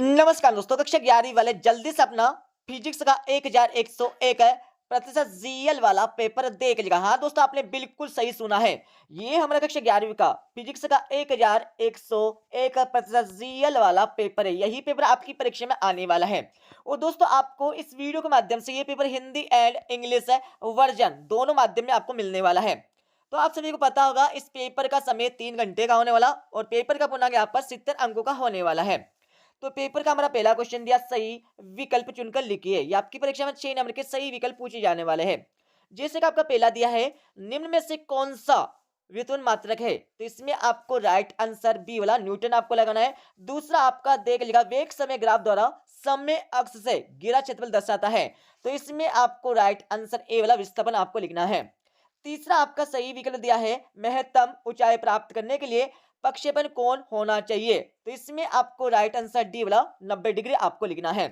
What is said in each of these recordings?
नमस्कार दोस्तों, कक्षा 11वीं वाले जल्दी से अपना फिजिक्स का 1101 प्रतिशत जीएल वाला पेपर देख लीजिएगा। हाँ दोस्तों, आपने बिल्कुल सही सुना है। ये हमारा कक्षा 11वीं का फिजिक्स का 1101 प्रतिशत जीएल वाला पेपर है। यही पेपर आपकी परीक्षा में आने वाला है। और दोस्तों, आपको इस वीडियो के माध्यम से ये paper Hindi and English version दोनों माध्यम में आपको मिलने वाला है। तो आप सभी को पता होगा, इस पेपर का समय 3 घंटे का होने वाला और पेपर का पूर्णांक यहाँ पर 70 अंकों का होने वाला है। तो पेपर का हमारा पहला क्वेश्चन दिया, सही विकल्प चुनकर लिखिए। ये आपकी परीक्षा में 6 नंबर के सही विकल्प पूछे जाने वाले हैं। जैसे कि आपका पहला दिया है, निम्न में से कौन सा व्युत्पन्न मात्रक है? तो इसमें आपको राइट आंसर बी वाला न्यूटन आपको लगाना है। दूसरा आपका देख लिखा, वेग समय ग्राफ द्वारा समय अक्ष से गिरा क्षेत्रफल दर्शाता है। तो इसमें आपको राइट आंसर ए वाला विस्थापन आपको लिखना है। तीसरा आपका सही विकल्प दिया है, महत्तम ऊंचाई प्राप्त करने के लिए प्रक्षेपण कोण होना चाहिए। तो इसमें आपको राइट आंसर डी वाला 90 डिग्री आपको लिखना है।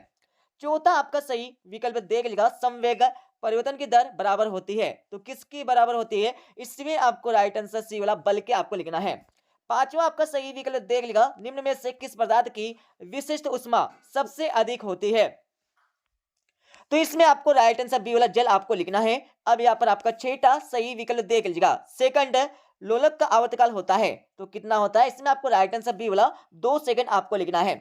चौथा आपका सही विकल्प देख लिखा, संवेग परिवर्तन की दर बराबर होती है। तो किसकी बराबर होती है? इसमें आपको राइट आंसर सी वाला बल के आपको लिखना है। पांचवा आपका सही विकल्प देख लिखा, निम्न में से किस पदार्थ की विशिष्ट ऊष्मा सबसे अधिक होती है? तो इसमें आपको राइट आंसर बी वाला जल आपको लिखना है। अब यहाँ पर आपका छठा सही विकल्प देख लीजिएगा, सेकंड लोलक का आवर्तकाल होता है। तो कितना होता है? इसमें आपको राइट आंसर बी वाला 2 सेकंड आपको लिखना है।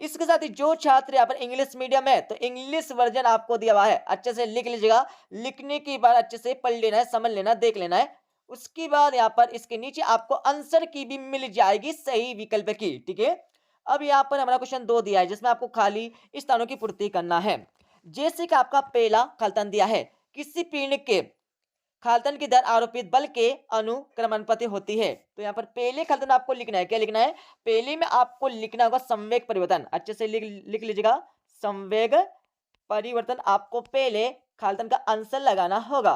इसके साथ ही जो छात्र यहाँ पर इंग्लिश मीडियम है, तो इंग्लिश वर्जन आपको दिया हुआ है, अच्छे से लिख लीजिएगा। लिखने की बार अच्छे से पढ़ लेना है, समझ लेना है, देख लेना है। उसके बाद यहाँ पर इसके नीचे आपको आंसर की भी मिल जाएगी सही विकल्प की, ठीक है। अब यहाँ पर हमारा क्वेश्चन 2 दिया है, जिसमें आपको खाली स्थानों की पूर्ति करना है। जैसे कि आपका पहला खालतन दिया है, किसी पिंड के खालतन की दर आरोपित बल के अनुक्रमानुपाती होती है। तो यहाँ पर पहले खालतन आपको लिखना है, क्या लिखना है? पहले में आपको लिखना होगा संवेग परिवर्तन, अच्छे से लिख लीजिएगा। संवेग परिवर्तन आपको पहले खालतन का आंसर लगाना होगा।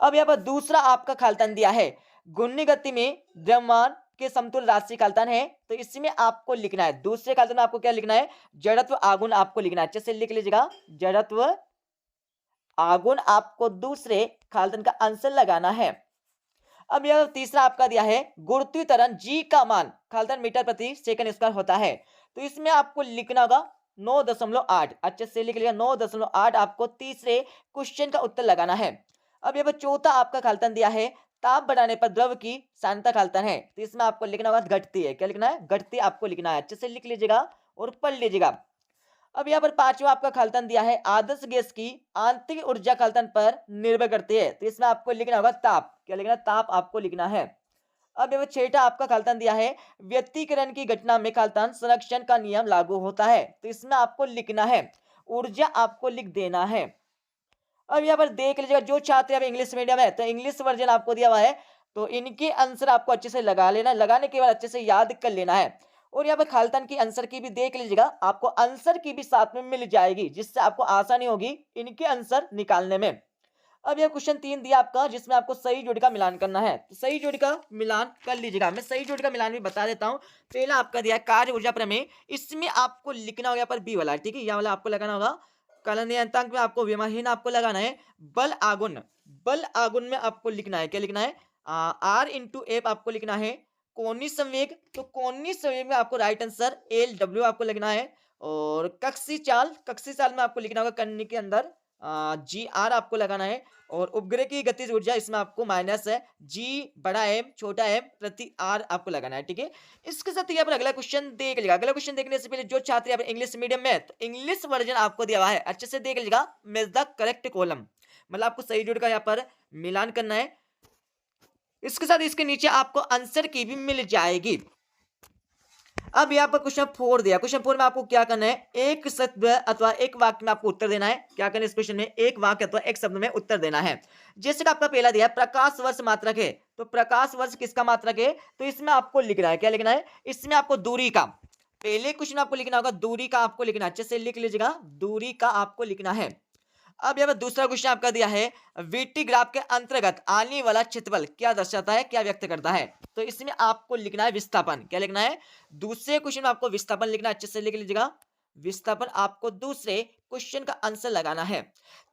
अब यहाँ पर दूसरा आपका खालतन दिया है, घूर्णी गति में द्रव्यमान के समतुल्य राशि खालतन है। तो इसमें आपको लिखना है, दूसरे खालतन में आपको क्या लिखना है? जड़त्व आघूर्ण आपको लिखना है, अच्छे से लिख लीजिएगा। जड़त्व आघूर्ण आपको दूसरे खालतन का आंसर लगाना है। अब यह तीसरा आपका दिया है, गुरुत्वीय त्वरण जी का मान खालतन मीटर प्रति सेकंड स्क्वायर होता है। तो इसमें आपको लिखना होगा 9.8, अच्छे से लिख लिया। 9.8 आपको तीसरे क्वेश्चन का उत्तर लगाना है। अब यह चौथा आपका खालतन दिया है, ताप बढ़ाने पर द्रव की सांद्रता खालतन है। तो इसमें आपको लिखना होगा घटती है, क्या लिखना है? घटती आपको लिखना है, अच्छे से लिख लीजिएगा और पढ़ लीजिएगा। अब यहाँ पर पांचवा आपका खालतन दिया है, आदर्श गैस की आंतरिक ऊर्जा खालतन पर निर्भर करती है। तो इसमें आपको लिखना होगा ताप, क्या लिखना है? ताप आपको लिखना है। अब यहाँ पर छठा आपका खालतन दिया है, व्यतिकरण की घटना में खालतन संरक्षण का नियम लागू होता है। तो इसमें आपको लिखना है ऊर्जा आपको लिख देना है। अब यहाँ पर देख लीजिएगा, जो छात्र यहाँ इंग्लिश मीडियम है, तो इंग्लिश वर्जन आपको दिया हुआ है, तो इनके आंसर आपको अच्छे से लगा लेना, लगाने के बाद अच्छे से याद कर लेना है। और यहाँ पर खालतन की आंसर की भी देख लीजिएगा, आपको आंसर की भी साथ में मिल जाएगी, जिससे आपको आसानी होगी इनके आंसर निकालने में। अब यह क्वेश्चन 3 दिया आपका, जिसमें आपको सही जोड़ी का मिलान करना है। तो सही जोड़ी का मिलान कर लीजिएगा। मैं सही जोड़ी का मिलान भी बता देता हूँ। पहला आपका दिया कार्य ऊर्जा प्रमेय, इसमें आपको लिखना होगा यहाँ पर बी वाला, ठीक है, यह वाला आपको लगाना होगा। कलन नियतांक में आपको विमाहीन आपको लगाना है। बल आगुन, बल आगुन में आपको लिखना है, क्या लिखना है? आर इंटू एफ आपको लिखना है। कोणीय संवेग, तो कोणीय संवेग में आपको राइट आंसर एल डब्ल्यू आपको लिखना है। और कक्षीय चाल, कक्षीय चाल में आपको लिखना होगा कर्ण के अंदर जी आर आपको लगाना है। और उपग्रह की गतिज ऊर्जा, इसमें आपको माइनस है जी बड़ा एम छोटा एम प्रति आर आपको लगाना है, ठीक है। इसके साथ यहाँ पर अगला क्वेश्चन देख लीजिएगा। अगला क्वेश्चन देखने से पहले जो छात्र यहाँ पर इंग्लिश मीडियम में है, तो इंग्लिश वर्जन आपको दिया हुआ है, अच्छे से देख लीजिएगा। मैच द करेक्ट कॉलम, मतलब आपको सही जोड़ का यहाँ पर मिलान करना है। इसके साथ इसके नीचे आपको आंसर की भी मिल जाएगी। अब यहाँ पर क्वेश्चन 4 दिया। क्वेश्चन 4 में आपको क्या करना है? एक शब्द अथवा एक वाक्य में आपको उत्तर देना है। क्या करना है इस क्वेश्चन में? एक वाक्य अथवा एक शब्द में उत्तर देना है। जैसे कि आपका पहला दिया है, प्रकाश वर्ष मात्रक है। तो प्रकाश वर्ष किसका मात्रक है? तो इसमें आपको लिखना है, क्या लिखना है? इसमें आपको दूरी का, पहले क्वेश्चन आपको लिखना होगा दूरी का आपको लिखना है, अच्छे से लिख लीजिएगा, दूरी का आपको लिखना है। अब यहाँ पर दूसरा क्वेश्चन आपका दिया है, वीटी ग्राफ के अंतर्गत आने वाला क्षेत्रफल क्या दर्शाता है, क्या व्यक्त करता है? तो इसमें आपको लिखना है विस्थापन, क्या लिखना है? दूसरे क्वेश्चन में आपको विस्थापन लिखना है, अच्छे से लिख लीजिएगा। विस्थापन आपको दूसरे क्वेश्चन का आंसर लगाना है।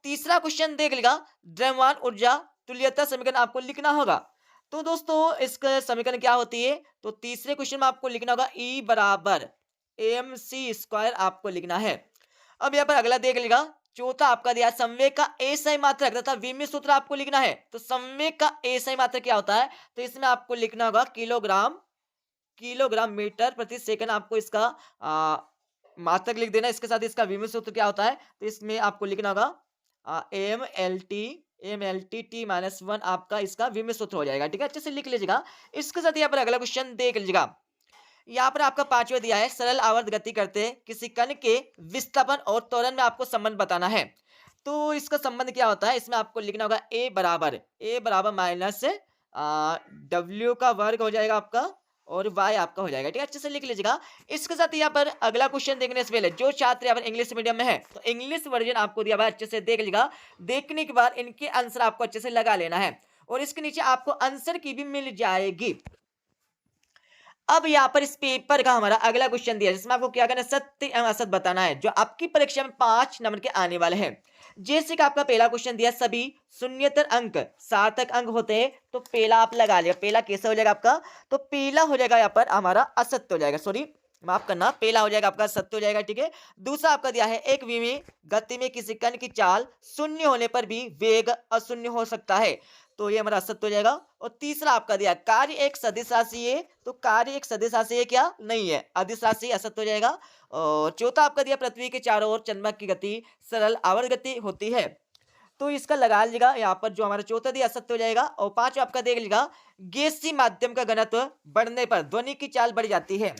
तीसरा क्वेश्चन देख लीजिएगा, द्रव्यमान ऊर्जा तुल्यता समीकरण आपको लिखना होगा। तो दोस्तों इसका समीकरण क्या होती है? तो तीसरे क्वेश्चन में आपको लिखना होगा ई बराबर mc² आपको लिखना है। अब यहाँ पर अगला देख लीजिएगा, चौथा आपका दिया है संवेग का एसआई मात्रक तथा विमीय सूत्र आपको लिखना है। तो संवेग का एसआई मात्रक क्या होता है, तो इसमें आपको लिखना होगा किलोग्राम मीटर प्रति सेकंड, आपको इसका मात्रक लिख देना। इसके साथ इसका विमीय सूत्र क्या होता है, तो इसमें आपको लिखना होगा mLT/T-1 आपका इसका विमीय सूत्र हो जाएगा। ठीक है, अच्छे से लिख लीजिएगा। इसके साथ यहाँ पर अगला क्वेश्चन देख लीजिएगा। यहाँ पर आपका पांचवा दिया है, सरल आवर्त गति करते किसी कण के विस्थापन और त्वरण में आपको संबंध बताना है। तो इसका संबंध क्या होता है, इसमें आपको लिखना होगा ए बराबर माइनस डब्ल्यू का वर्ग हो जाएगा आपका, और y आपका हो जाएगा। ठीक है, अच्छे से लिख लीजिएगा। इसके साथ यहाँ पर अगला क्वेश्चन देखने से पहले जो छात्र यहाँ पर इंग्लिश मीडियम में है, तो इंग्लिश वर्जन आपको दिया हुआ है, अच्छे से देख लीजिएगा। देखने के बाद इनके आंसर आपको अच्छे से लगा लेना है, और इसके नीचे आपको आंसर की भी मिल जाएगी। अब यहाँ पर इस पेपर का हमारा अगला क्वेश्चन दिया है, जिसमें आपको क्या करना है, सत्य एवं असत्य बताना है, जो आपकी परीक्षा में 5 नंबर के आने वाले हैं। जैसे कि आपका पहला क्वेश्चन दिया, सभी शून्येतर अंक सार्थक अंक होते हैं, तो पहला आप लगा लिया। पहला कैसे हो जाएगा आपका, तो पहला हो जाएगा यहाँ पर हमारा असत्य हो जाएगा, सॉरी माफ करना, पहला हो जाएगा आपका सत्य हो जाएगा। ठीक है, दूसरा आपका दिया है, एक विमीय गति में किसी कण की चाल शून्य होने पर भी वेग अशून्य हो सकता है, तो ये हमारा असत्य हो जाएगा। और तीसरा आपका दिया, कार्य एक सदिश राशि है, तो कार्य एक सदिश राशि है क्या, नहीं है, अदिश राशि, असत्य हो जाएगा। और चौथा आपका दिया, पृथ्वी के चारों ओर चंद्रमा की गति सरल आवर्त गति होती है, तो इसका लगा लीजिएगा यहाँ पर, जो हमारा चौथा दिया असत्य हो जाएगा। और पांचवा आपका देख लीजिएगा, गैसीय माध्यम का घनत्व बढ़ने पर ध्वनि की चाल बढ़ जाती है,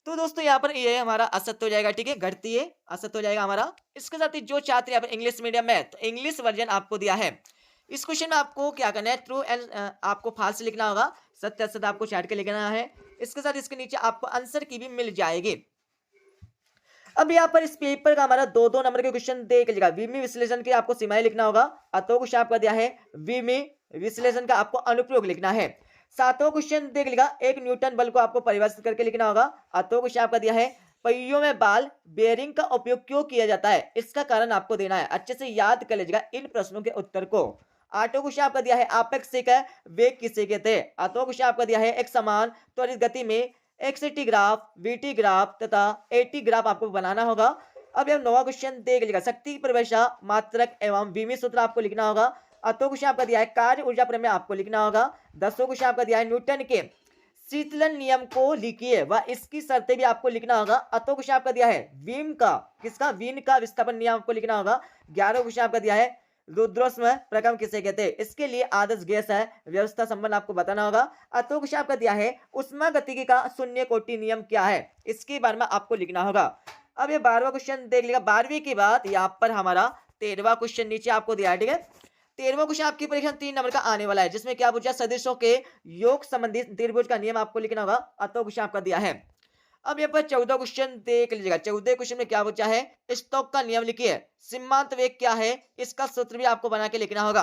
तो दोस्तों यहाँ पर ये हमारा असत्य हो जाएगा। ठीक है, घटती है, असत्य हो जाएगा हमारा। इसके साथ ही जो छात्र यहाँ पर इंग्लिश मीडियम में है, तो इंग्लिश वर्जन आपको दिया है। इस क्वेश्चन में आपको क्या करना है, ट्रू एंड आपको फाल्स लिखना होगा, सत्य असत्य आपको छाट के लिखना है। इसके साथ इसके नीचे आपको आंसर की भी मिल जाएगी। अब यहाँ पर इस पेपर का हमारा 2-2 नंबर के क्वेश्चन देख लीजिएगा। विमीय विश्लेषण की आपको सीमाएं लिखना होगा। अतो क्वेश्चन आपका दिया है, विमीय विश्लेषण का आपको अनुप्रयोग लिखना है। सातवां क्वेश्चन देख लीजिएगा, एक न्यूटन बल को आपको परिभाषित करके लिखना होगा। अतो क्वेश्चन आपका दिया है, पहियों में बाल बेयरिंग का उपयोग क्यों किया जाता है, इसका कारण आपको देना है। अच्छे से याद कर लीजिएगा इन प्रश्नों के उत्तर को। आठवां क्वेश्चन आपका दिया है, आपेक्षिक वेग किसे कहते हैं। आठवां क्वेश्चन आपका दिया है, एक समान त्वरित गति में एक्सटी ग्राफ, वीटी ग्राफ तथा एटी ग्राफ आपको बनाना होगा। अब हम 9वां क्वेश्चन देख लीजिएगा, शक्ति परिभाषा मात्रक एवं विमीय सूत्र आपको लिखना होगा। 8वां क्वेश्चन आपका दिया है, कार्य ऊर्जा प्रमेय आपको लिखना होगा। 10वां क्वेश्चन आपका दिया है, न्यूटन के शीतलन नियम को लिखिए व इसकी शर्तें भी आपको लिखना होगा। 8वां क्वेश्चन आपका दिया है, वीन का विस्थापन नियम आपको लिखना होगा। 11वां क्वेश्चन आपका दिया है, रुद्रोष्म प्रकम किसे कहते हैं, इसके लिए आदर्श गैस है व्यवस्था संबंध आपको बताना होगा। अतो क्वेश्चन आपका दिया है, उष्मागतिकी का शून्य कोटि नियम क्या है, इसके बारे में आपको लिखना होगा। अब ये 12वां क्वेश्चन देख लीजिएगा। 12वीं के बाद यहाँ पर हमारा 13वां क्वेश्चन नीचे आपको दिया है। ठीक है, 13वां क्वेश्चन आपकी परीक्षा 3 नंबर का आने वाला है, जिसमें क्या पूछा, सदिशों के योग संबंधित त्रिभुज का नियम आपको लिखना होगा। अतो क्वेश्चन आपका दिया है। अब यहाँ पर 14 क्वेश्चन देख लीजिएगा। 14 क्वेश्चन में क्या पूछा है, स्टोक का नियम लिखिए, सीमांत वेग क्या है, इसका सूत्र भी आपको बना के लिखना होगा।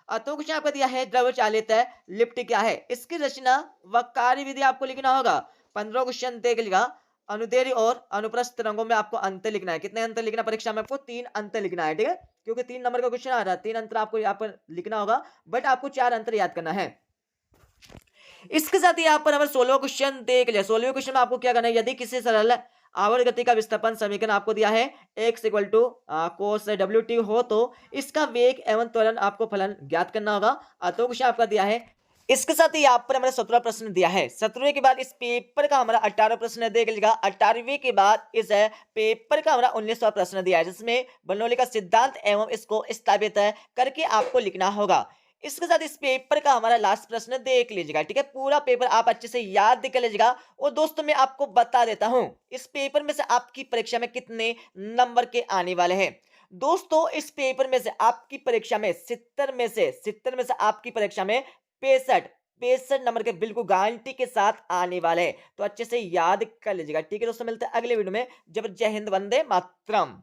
तो क्वेश्चन आपका दिया है, द्रव चालित लिफ्ट क्या है, इसकी रचना व कार्य विधि आपको लिखना होगा। 15 क्वेश्चन देख लीजिएगा, अनुदैर्ध्य और अनुप्रस्थ तरंगों में आपको अंतर लिखना है। कितने अंतर लिखना, परीक्षा में आपको 3 अंतर लिखना है। ठीक है, क्योंकि 3 नंबर का क्वेश्चन आ रहा है, 3 अंतर आपको यहाँ पर लिखना होगा, बट आपको 4 अंतर याद करना है। इसके साथ ही यहाँ पर हमारे 16वां क्वेश्चन देख लिया। 16वें क्वेश्चन में आपको क्या करना है, यदि किसी सरल आवर्त गति का विस्थापन समीकरण आपको दिया है x = cos wt हो, तो इसका वेग एवं त्वरण आपको फलन ज्ञात करना होगा। तो क्वेश्चन आपका दिया है। इसके साथ ही यहाँ पर हमारा 17वां प्रश्न दिया है। 17वें के बाद इस पेपर का हमारा 18वां प्रश्न देख लीजिएगा। 18वें के बाद इस पेपर का हमारा 19वां प्रश्न दिया है, जिसमें बर्नौली का सिद्धांत एवं इसको स्थापित करके आपको लिखना होगा। इसके साथ इस पेपर का हमारा लास्ट प्रश्न देख लीजिएगा। ठीक है, पूरा पेपर आप अच्छे से याद कर लीजिएगा। और दोस्तों मैं आपको बता देता हूं, इस पेपर में से आपकी परीक्षा में कितने नंबर के आने वाले हैं। दोस्तों इस पेपर में से आपकी परीक्षा में 70 में से आपकी परीक्षा में 65 नंबर के बिल्कुल गारंटी के साथ आने वाले हैं, तो अच्छे से याद कर लीजिएगा। ठीक है दोस्तों, मिलते हैं अगले वीडियो में। जब जय हिंद, वंदे मातरम।